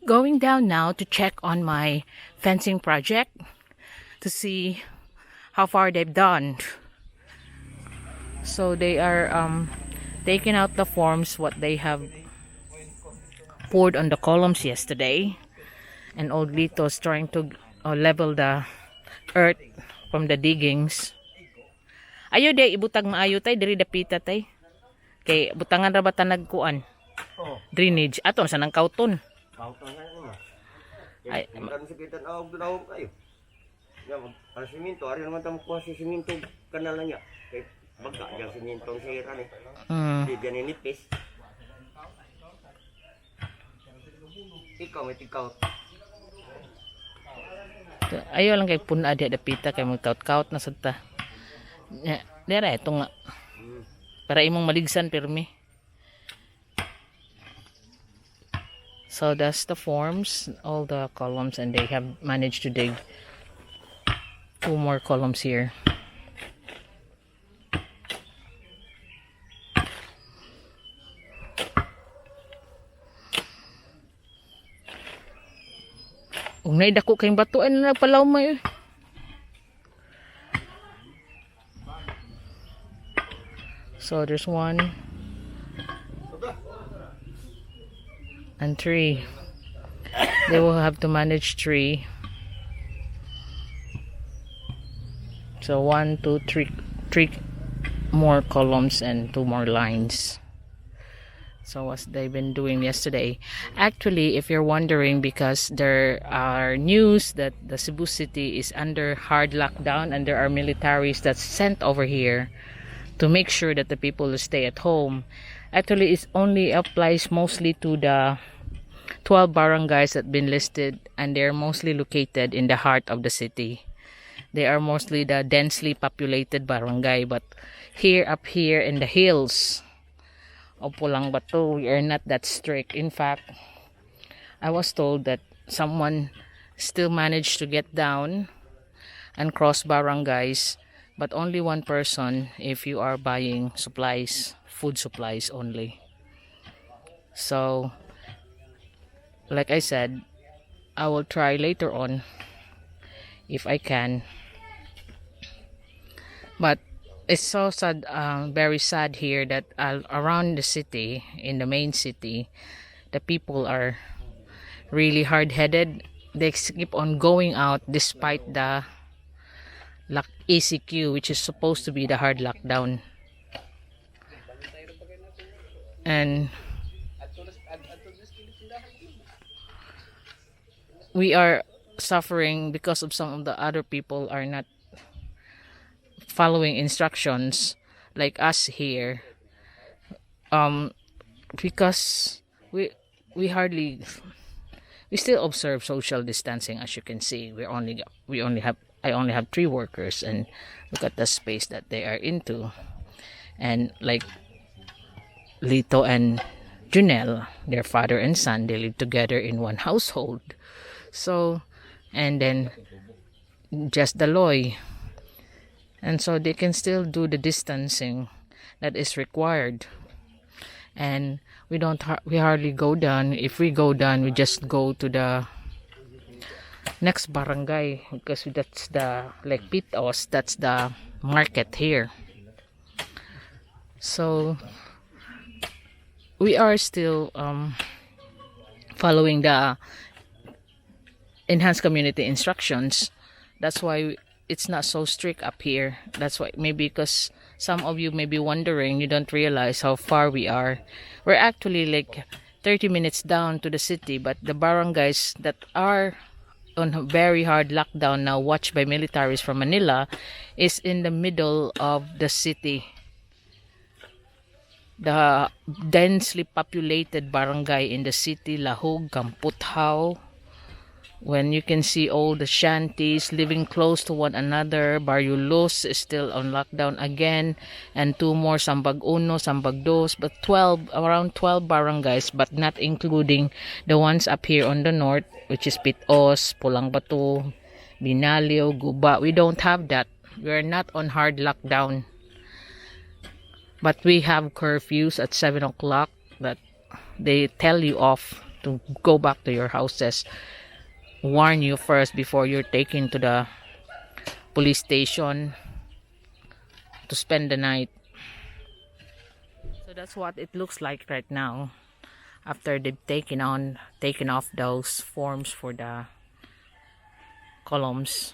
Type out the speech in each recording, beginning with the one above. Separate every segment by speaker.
Speaker 1: Going down now to check on my fencing project to see how far they've done. So they are taking out the forms what they have poured on the columns yesterday, and old Lito's trying to level the earth from the diggings. Ayo day ibutag maayo tay diri dapita tay. Kay butangan ra ba ta nagkuan? Drainage aton sa nang kauton.
Speaker 2: Kauton na naman.
Speaker 1: Ay,
Speaker 2: Kan sekitar awag kayo. Ya, ang siminto, ari naman tamo kuha si siminto kanal na niya. Kay baga yang siminto sira ni. Di gani nipis. Ikaw.
Speaker 1: Ayo lang kay puna di dapita kay magkaut-kaut na sad ta. Dere ito nga. Para imong maligsan pirmi. So that's the forms, all the columns, and they have managed to dig 2 more columns here. Unay dako kayong batuan na nagpalaw mo eh. So there's 1 and 3. They will have to manage 3. So 1, 2, 3 more columns and 2 more lines. So what they've been doing yesterday. Actually, if you're wondering, because there are news that the Cebu City is under hard lockdown and there are militaries that's sent over here to make sure that the people will stay at home. Actually, it only applies mostly to the 12 barangays that have been listed, and they're mostly located in the heart of the city. They are mostly the densely populated barangay, but up here in the hills of Pulang Bato, we are not that strict. In fact, I was told that someone still managed to get down and cross barangays, but only 1 person if you are buying supplies, food supplies only. So, like I said, I will try later on if I can. But it's so sad, very sad here that around the city, in the main city, the people are really hard-headed. They keep on going out despite the ECQ, which is supposed to be the hard lockdown. And we are suffering because of some of the other people are not following instructions like us here, because we still observe social distancing. As you can see, I only have 3 workers, and look at the space that they are into. And like Lito and Junel, their father and son, they live together in one household. So, and then just Daloy, and so they can still do the distancing that is required. And we hardly go down. If we go down, we just go to the next barangay, because that's the like Pitos, that's the market here. So we are still following the enhanced community instructions. That's why it's not so strict up here. That's why, maybe because some of you may be wondering, you don't realize how far we are. We're actually like 30 minutes down to the city, but the barangays that are on a very hard lockdown now, watched by militaries from Manila, is in the middle of the city. The densely populated barangay in the city, Lahog, Kamputhaw, when you can see all the shanties living close to one another. Barrio Luz is still on lockdown again, and 2 more, Sambag Uno, Sambag Dos, but around 12 barangays, but not including the ones up here on the north, which is Pitos, Pulang Bato, Binalio, Guba. We don't have that. We are not on hard lockdown. But we have curfews at 7 o'clock that they tell you off to go back to your houses. Warn you first before you're taken to the police station to spend the night. So that's what it looks like right now after they've taken off those forms for the columns,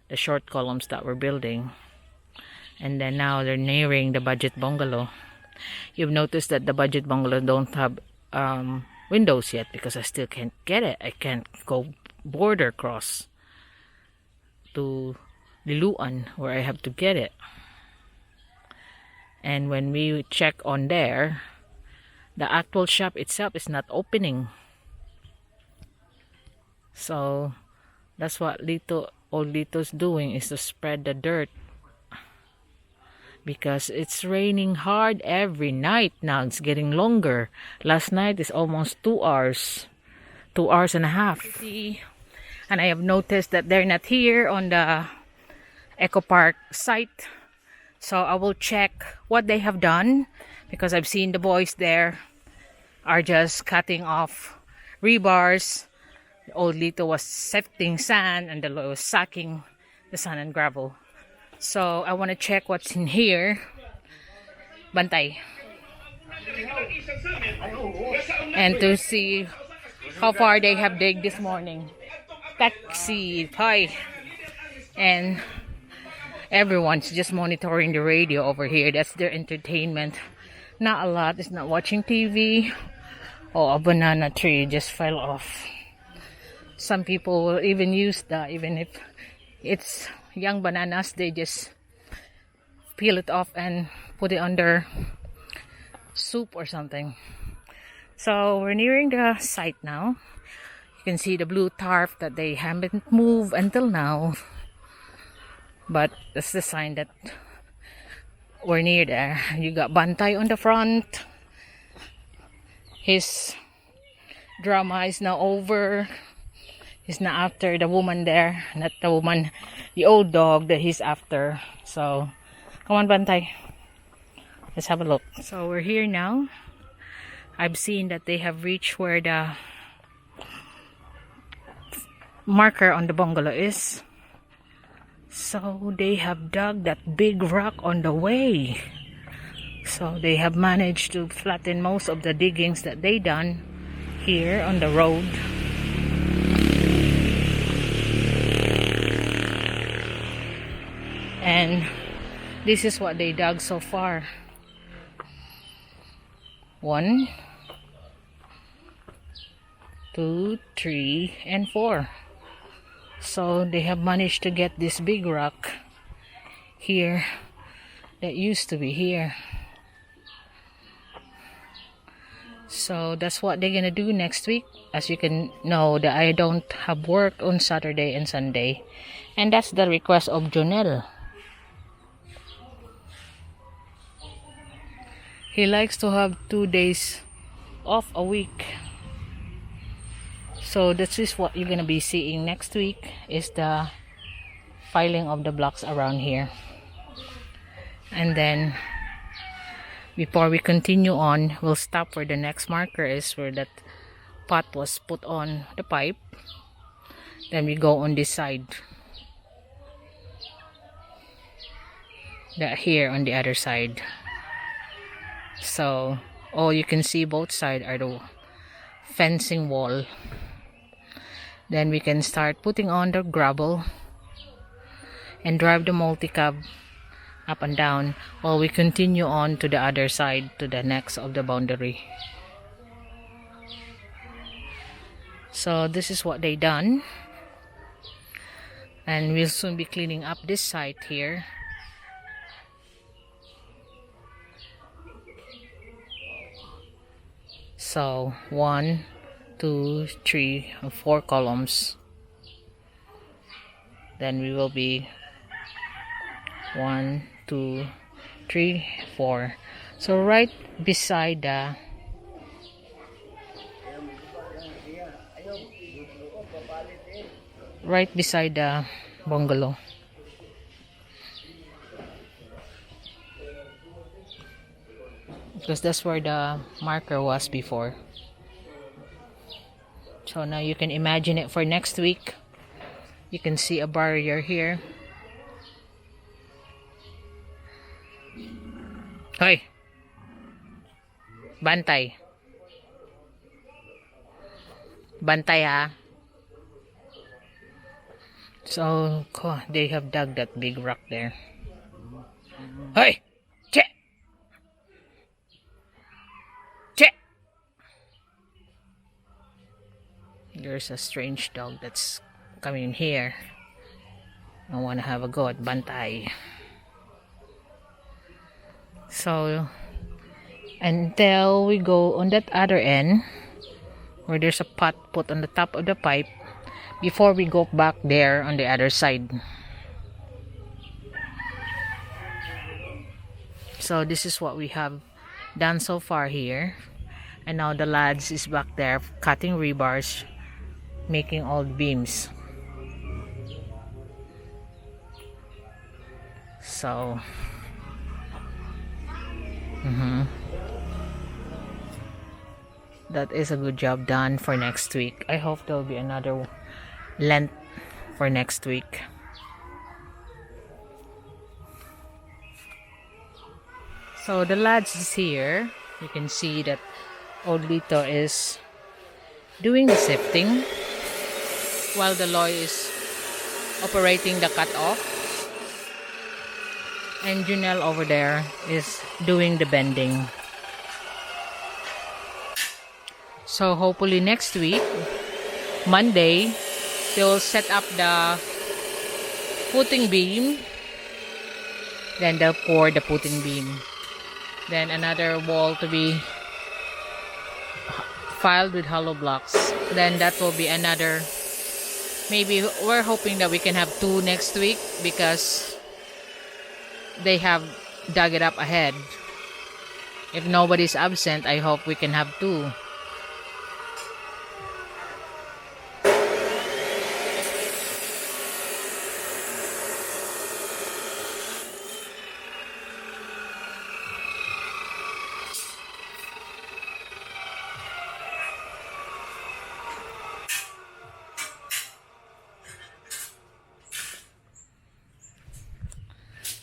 Speaker 1: the short columns that we're building. And then now they're nearing the budget bungalow. You've noticed that the budget bungalow don't have windows yet because I still can't get it. I can't go border cross to Liluan where I have to get it. And when we check on there, the actual shop itself is not opening. So that's what old Lito's doing, is to spread the dirt, because it's raining hard every night now. It's getting longer. Last night is almost 2 hours, 2 hours and a half. And I have noticed that they're not here on the Eco Park site. So I will check what they have done, because I've seen the boys there are just cutting off rebars. Old Lito was sifting sand and the was sacking the sand and gravel. So I want to check what's in here. Bantay. And to see how far they have digged this morning. Taxi, pie. And everyone's just monitoring the radio over here. That's their entertainment. Not a lot. It's not watching TV. Oh, a banana tree just fell off. Some people will even use that, even if it's young bananas, they just peel it off and put it under soup or something. So we're nearing the site now. You can see the blue tarp that they haven't moved until now. But that's the sign that we're near there. You got Bantay on the front. His drama is now over. He's not after the woman there. Not the woman, the old dog that he's after. So, come on Bantay. Let's have a look. So we're here now. I've seen that they have reached where the marker on the bungalow is. So they have dug that big rock on the way. So they have managed to flatten most of the diggings that they done here on the road. And this is what they dug so far. 1, 2, 3, and 4. So they have managed to get this big rock here that used to be here. So that's what they're gonna do next week. As you can know, that I don't have work on Saturday and Sunday, and that's the request of Jonel. He likes to have 2 days off a week. So this is what you're gonna be seeing next week, is the filing of the blocks around here. And then before we continue on, we'll stop where the next marker is, where that pot was put on the pipe. Then we go on this side. That here on the other side. So all you can see both sides are the fencing wall. Then we can start putting on the gravel and drive the multi-cab up and down while we continue on to the other side, to the next of the boundary. So this is what they done, and we'll soon be cleaning up this site here. So 1, 2, 3, and 4 columns. Then we will be 1, 2, 3, 4. So right beside the bungalow. Because that's where the marker was before. So now you can imagine it for next week. You can see a barrier here. Hoy! Bantay. Bantay ha. So, they have dug that big rock there. Hoy! Che! Che! There's a strange dog that's coming in here. I want to have a go at Bantay. So, until we go on that other end, where there's a pot put on the top of the pipe, before we go back there on the other side. So this is what we have done so far here. And now the lads is back there cutting rebars, making old beams. So that is a good job done for next week. I hope there'll be another length for next week. So the lads is here. You can see that old Lito is doing the sifting while the Loy is operating the cut-off, and Junelle over there is doing the bending. So hopefully next week, Monday, they will set up the footing beam, then they'll pour the footing beam, then another wall to be filed with hollow blocks, then that will be another, maybe we're hoping that we can have 2 next week because they have dug it up ahead. If nobody's absent, I hope we can have 2.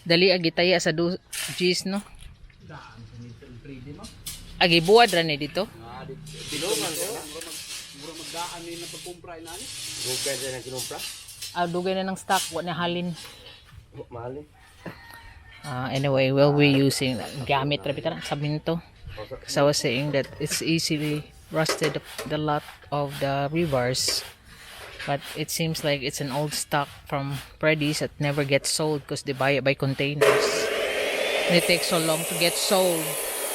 Speaker 1: Dali agitaya sa G's, no? Agi buwad ra ni dito.
Speaker 2: Bilongan ka na?
Speaker 3: Mura magdaan ni na pagkumpra inani.
Speaker 2: Dugay din ang kinumpra?
Speaker 1: Dugay na ng stock, wa na halin.
Speaker 2: Mahalin.
Speaker 1: Anyway, we'll be using gamit ra bitaran saminto. Because I was saying that it's easily rusted the lot of the rebars. But it seems like it's an old stock from Freddy's that never gets sold because they buy it by containers. And it takes so long to get sold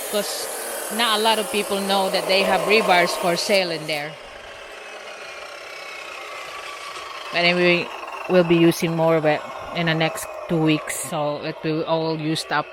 Speaker 1: because not a lot of people know that they have rebars for sale in there. But anyway, we'll be using more of it in the next 2 weeks, so it will all used up.